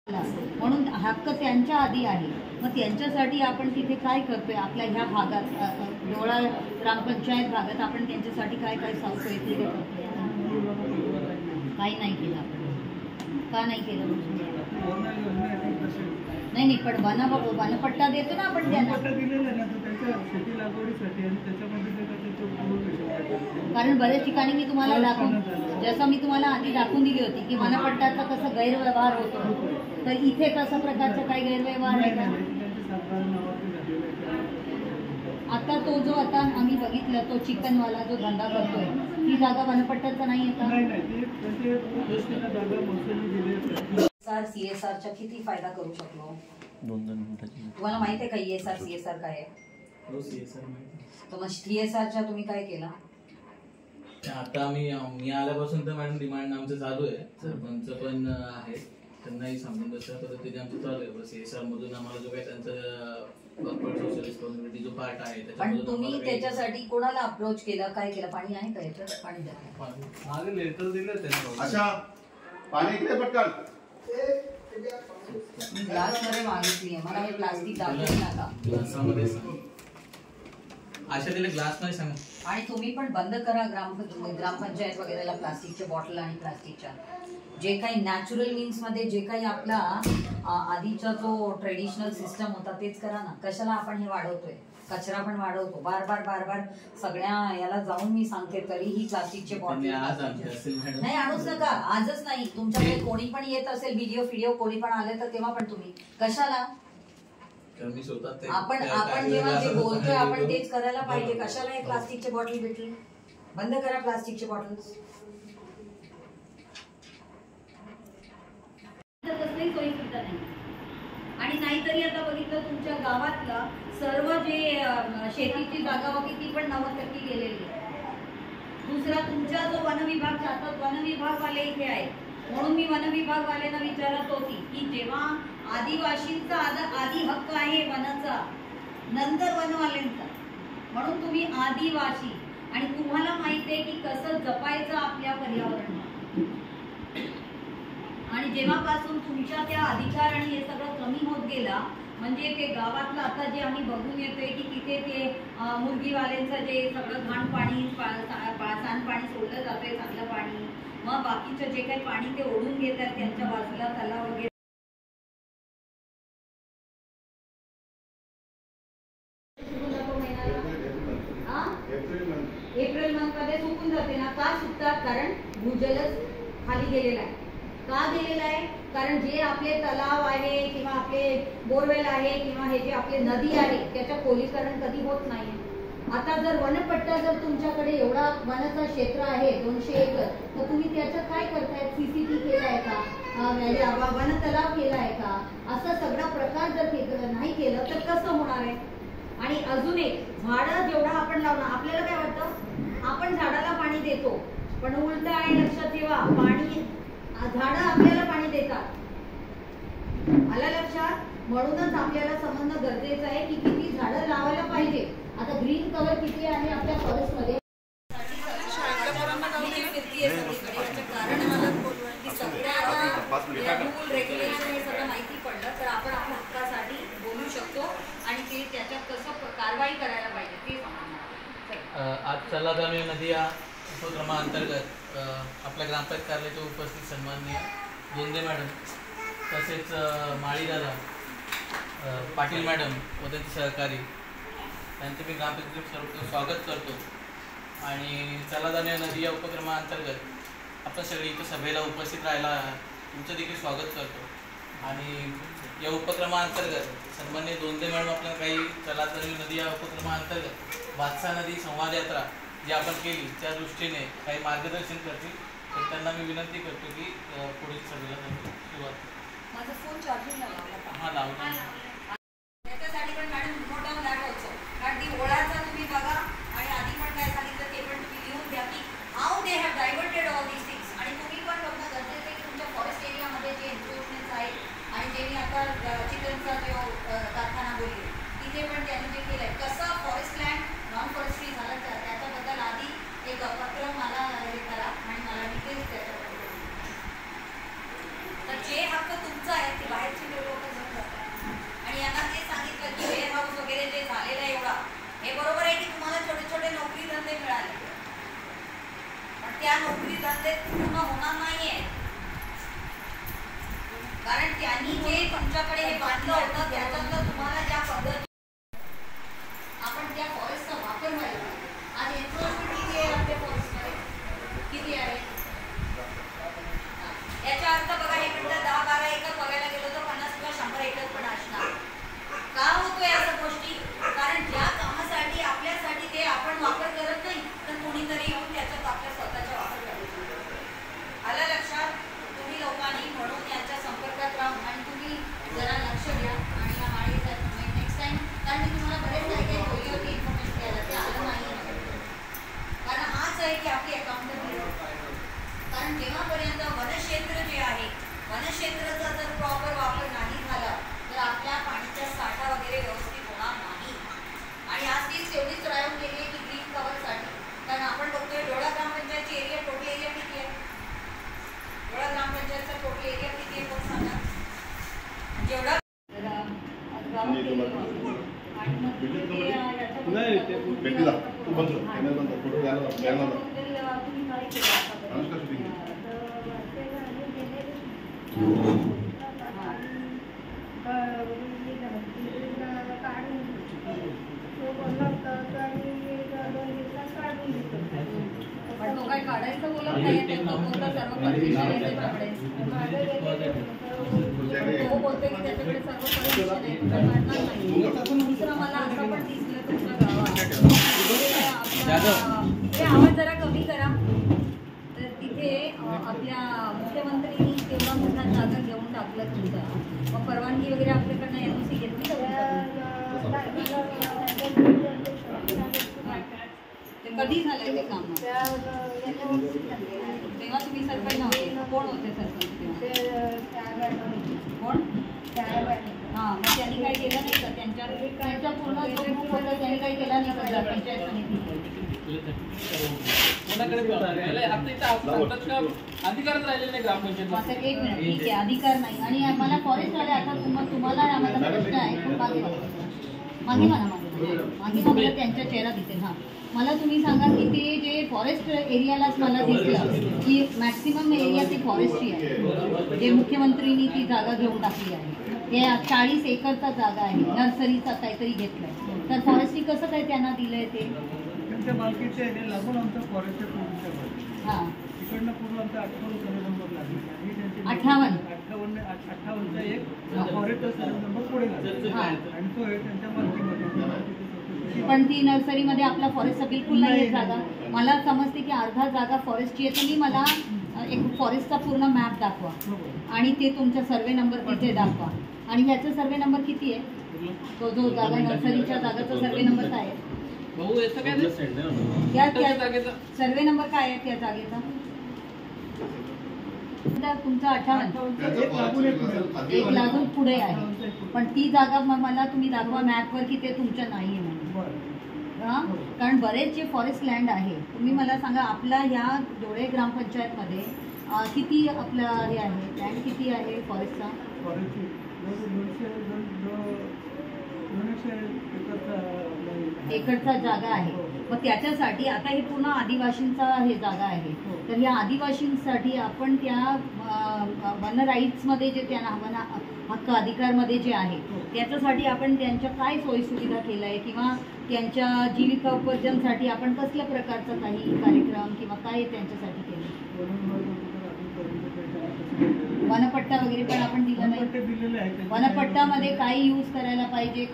म्हणून हक्क त्यांच्या आधी आहे. मग त्यांच्यासाठी आपण तिथे काय करतोय आपल्या ह्या भागात डोळा ग्रामपंचायत भागात आपण त्यांच्यासाठी काय काय सोयी करतोय? काही नाही केलं आपण. का नाही केलं? नाही पण वनपट्टा देतो ना आपण त्यांना, कारण बऱ्याच ठिकाणी मी तुम्हाला जसं मी तुम्हाला आधी दाखवून दिली होती की वनपट्ट्याचा कसं गैरव्यवहार होतो, तर इथे कशा प्रकारचा काही गैरव्यवहार आहे का? आता तो जो आता आम्ही बघितला तो चिकनवाला जो धंदा करतोय ती जागा वनपट्ट्याचा नाही आहे का? CSRचा किती फायदा करू शकलो? 2 मिनिटाची. तुम्हाला माहित आहे का ESR CSR काय आहे? हो, CSR माहिती. तर मग CSRच्या तुम्ही काय केला? आता मी आल्यापासून तर मॅडम डिमांड आमचं चालू आहे, सरपंच पण आहे, त्यांनाही सांगून तशा पद्धतीने आमचं चालू आहे. CSR मधून आम्हाला जो काही त्यांचा कॉर्पोरेट सोशल रिस्पॉन्सिबिलिटी जो पार्ट आहे पण तुम्ही त्याच्यासाठी कोणाला अप्रोच केला, काय केलं? पाणी आहे का याच्यात? पाणी द्या. मागे लेटर दिलं त्यांना. अच्छा पाणी इकडे पटकन. ग्लास मध्ये मागितली आहे, मला हे प्लास्टिक दाखवू नका. ग्लासामध्ये अशा दिले ग्लास मध्ये सांगा. आणि तुम्ही पण बंद करा ग्रामपंचायत वगैरेला प्लास्टिकच्या बॉटल आणि प्लास्टिकच्या जे काही नॅचरल मीन्स मध्ये जे काही आपला आधीचा जो ट्रेडिशनल सिस्टम होता तेच करा ना. कशाला आपण हे वाढवतोय? कचरा पण वाढवतो बार बार सगळ्या याला जाऊन मी सांगते तरीही प्लास्टिकचे बॉटल नाही आणूच नका. आजच नाही, तुमच्याकडे कोणी पण येत असेल व्हिडिओ कोणी पण आले तर तेव्हा पण तुम्ही कशाला? आपण जेव्हा जे बोलतोय आपण तेच करायला पाहिजे. कशाला हे प्लास्टिकचे बॉटल भेटले? बंद करा प्लास्टिकचे बॉटल्स. कसलीही सोयी सुद्धा नाही. आणि नाहीतरी आता बघितलं तुमच्या गावातला सर्व जे शेतीची जागा होती ती पण 90% गेलेली आहे. दुसरा तुमचा जो वनविभाग जातात, वनविभागवाले इथे आहेत म्हणून मी वनविभागवाल्यांना विचारत होती की जेव्हा आदिवासींचा आधी हक्क आहे वनाचा, नंतर वनवाल्यांचा, म्हणून तुम्ही आदिवासी आणि तुम्हाला माहिती आहे की कसं जपायचं आपल्या पर्यावरणाला. आणि जेव्हापासून तुमच्या त्या अधिकार आणि हे सगळं कमी होत गेला म्हणजे ते गावातलं आता जे आम्ही बघून येतोय की तिथे ते मुरगीवाल्यांचं जे सगळं घाण पाणी सांडपाणी सोडलं जातंय, चांगलं पाणी, मग बाकीचं जे काही पाणी ते ओढून घेतात त्यांच्या बाजूला तलाव वगैरे एप्रिल मंथ मध्ये सुकून जाते ना. का सुकतात? कारण भूजलच खाली गेलेला आहे. का गेलेला आहे? कारण जे आपले तलाव आहे किंवा आपले बोरवेल आहे किंवा हे जे आपले नदी आहे त्याचं खोलीकरण कधी होत नाही. आता जर वनपट्टा जर तुमच्याकडे एवढा वनाचा क्षेत्र आहे 200 एकर, तर तुम्ही त्याचं काय करताय? CCT केलाय का? वन तलाव केलाय का? असा सगळा प्रकार जर नाही केलं तर कसं होणार आहे? आणि अजून एक, झाडं जेवढा आपण लावणं, आपल्याला काय वाटतं आपण झाडाला पाणी देतो, पण उलट आहे. लक्षात ठेवा, पाणी झाडं आपल्याला पाणी देतात. आला लक्षात? म्हणूनच आपल्याला समजणं गरजेचं आहे की किती झाडं लावायला पाहिजे. आता ग्रीन कव्हर किती आहे आपल्या फॉरेस्ट मध्ये? रेग्युलेशन हे सगळं माहिती पडलं तर आपण आपल्या हक्कासाठी बोलू शकतो आणि ते त्याच्यात कसं कारवाई करायला पाहिजे ते सांगणार. आज चल्लादानी नदी या उपक्रमाअंतर्गत आपल्या ग्रामपंचायत कार्यालयाच्या उपस्थित सन्माननीय दोंदे मॅडम तसेच माळीदादा पाटील मॅडम व त्यांचे सहकारी त्यांचे मी ग्रामपंचायत सर्व स्वागत करतो. आणि चल्लादानी नदी या उपक्रमाअंतर्गत आपण सगळे इथं सभेला उपस्थित राहायला तुमचं देखील स्वागत करतो. आणि या उपक्रमाअंतर्गत सन्माननीय दोंदे मॅडम आपल्याला काही चल्लादानी नदी या उपक्रमाअंतर्गत वात्सा नदी संवाद यात्रा जी आपण केली त्या दृष्टीने काही मार्गदर्शन करतील, तर त्यांना मी विनंती करतो की पुढील सभेला सुरुवात. माझा फोन चार्जिंगला लावला. हां लावला. त्याच्यासाठी पण मॅडम मोठा दाखवतो, कारण ती ओळाचा तुम्ही बघा आणि आधी पण काय सांगितलं ते पण तुम्ही लिहून द्या की how they have diverted all these things. आणि तुम्ही पण बघणं गरजेचं आहे की तुमच्या फॉरेस्ट एरियामध्ये जे एन्क्रोचमेंट्स आहेत आणि जे मी आता चिकनचा जो कारखाना बोलले तिथे पण त्यांनी जे केलं आहे, कसं फॉरेस्ट लँड नॉन फॉरेस्ट्री झालं त्याच्याबद्दल आधी एक पत्र मला हे करा आणि मला डिटेल्स त्याच्याबद्दल. तर जे हक्क तुमचा आहे ते बाहेर त्या नोकरी धंदेत पूर्ण होणार नाहीये. कारण त्यांनी जे तुमच्याकडे हे बांधलं होतं त्याच्यातलं तुम्हाला ज्या पद्धती आपण त्या फॉरेस्टचा वापर व्हायला आज एन्फोर्समेंट किती आहे आपल्या फॉरेस्टमध्ये किती आहे याचा अर्थ बघा हे म्हणतात 10-12 एकर बघायला गेलो तर 50 किंवा 100 एकर पण असणार. का होतोय अशा गोष्टी? कारण ज्या कामासाठी आपल्यासाठी ते आपण वापर करत नाही तर कोणीतरी येऊन त्याच्यात आपल्या स्वतःचा वापर करतो. आलं लक्षात? तुम्ही लोकांनी म्हणून यांच्या संपर्कात राहून आणि तुम्ही जरा लक्ष द्या आणि या माळीचा नेक्स्ट टाइम कारण मी तुम्हाला बरेच काही बोलली होती इन्फॉर्मेशन द्यायला ते आलं नाही. कारण हाच आहे की आपली अकाउंटेबिलिटी. कारण जेव्हापर्यंत वनक्षेत्र जे आहे वनक्षेत्राचा जर प्रॉपर वापर नाही झाला तर आपल्या पाण्याचा साठा वगैरे व्यवस्थित होणार नाही. आणि आज तीच एवढीच राहून गेली आहे की ग्रीन कव्हरसाठी. कारण आपण बघतोय डोळा ग्रामपंचायतची एरिया टोटल एरिया किती आहे? डोळा ग्रामपंचायतचा टोटल एरिया किती आहे बघ सांगा. जेवढा भेटीला तू बंद कॅमेरा बंद फोटो घ्यायला अनुष्का शूटिंग पण तो काय काढायचं बोलत नाही सर्व परमिशन आहे त्याच्याकडे. तो बोलतोय की त्याच्याकडे सर्व परमिशन आहे दुसरं मला असं पण दिसलं तुमच्या गावात आवाज जरा कमी करा. तर तिथे आपल्या मुख्यमंत्र्यांनी तेवढा मोठा जागा घेऊन टाकलं तुमचा मग परवानगी वगैरे आपल्याकडनं NOC घेतली ते कधी झालंय ते काम? तेव्हा तुम्ही सरपंच नव्हते. कोण होते सरपंच तेव्हा? कोण? हां मग त्यांनी काही केलं नाही का? त्यांच्या पूर्ण जो ग्रुप होता त्यांनी काही केला नाही का पंचायत समिती? अधिकारच राहिलेले नाही ग्रामपंचायत. आता एक मिनिट ठीक आहे अधिकार नाही आणि मला फॉरेस्टवाले आता तुम्हाला आम्हाला प्रश्न आहे मागे मला त्यांचा चेहरा दिसेल. हां मला तुम्ही सांगा की ते जे फॉरेस्ट एरियालाच मला दिसलं की मॅक्सिमम एरिया ती फॉरेस्टची आहे जे मुख्यमंत्र्यांनी ती जागा घेऊन टाकली आहे. हे 40 एकरचा जागा आहे नर्सरीचा काहीतरी घेतलंय तर फॉरेस्टनी कसं काय त्यांना दिलंय ते? त्यांच्या मालकीच्या एरिया लागून आमच्या फॉरेस्टच्या प्रोजेक्टच्या मध्ये हां तिकडनं पूर्ण आमचा 58 सर्वे नंबर लागले आणि त्यांचे 58चा एक फॉरेस्टचा सर्वे नंबर पुढे लागला आणि तो आहे त्यांच्या मालकीमध्ये. पण ती नर्सरीमध्ये आपला फॉरेस्टचा बिलकुल नाही आहे जागा. मला समजते की अर्धा जागा फॉरेस्टची आहे. तुम्ही मला एक फॉरेस्टचा पूर्ण मॅप दाखवा आणि ते तुमचा सर्वे नंबर तिथे दाखवा. आणि ह्याचा सर्वे नंबर किती आहे? तो जो जागा नर्सरीच्या जागाचा सर्वे नंबर काय आहे? सर्वे नंबर काय आहे त्या जागेचा? तुमचा 58 एक लागून पुढे आहे पण ती जागा मला तुम्ही दाखवा मॅपवर की ते तुमच्या नाही आहे म्हणून. हां कारण बरेच जे फॉरेस्ट लँड आहे तुम्ही मला सांगा आपला ह्या डोळे ग्रामपंचायतमध्ये किती आपलं हे आहे लँड किती आहे फॉरेस्टचा? एकरचा जागा आहे. मग त्याच्यासाठी आता हे पूर्ण आदिवासींचा हे जागा आहे तर या आदिवासींसाठी आपण त्या वन राईट्समध्ये जे त्यांना वन हक्क अधिकारमध्ये जे आहे त्याच्यासाठी आपण त्यांच्या काय सोयीसुविधा केल्या आहे किंवा त्यांच्या जीविकोपार्जनसाठी आपण कसल्या प्रकारचा काही कार्यक्रम किंवा काय त्यांच्यासाठी केलं? वनपट्टा वगैरे पण आपण दिला नाही. वनपट्टामध्ये काय यूज करायला पाहिजे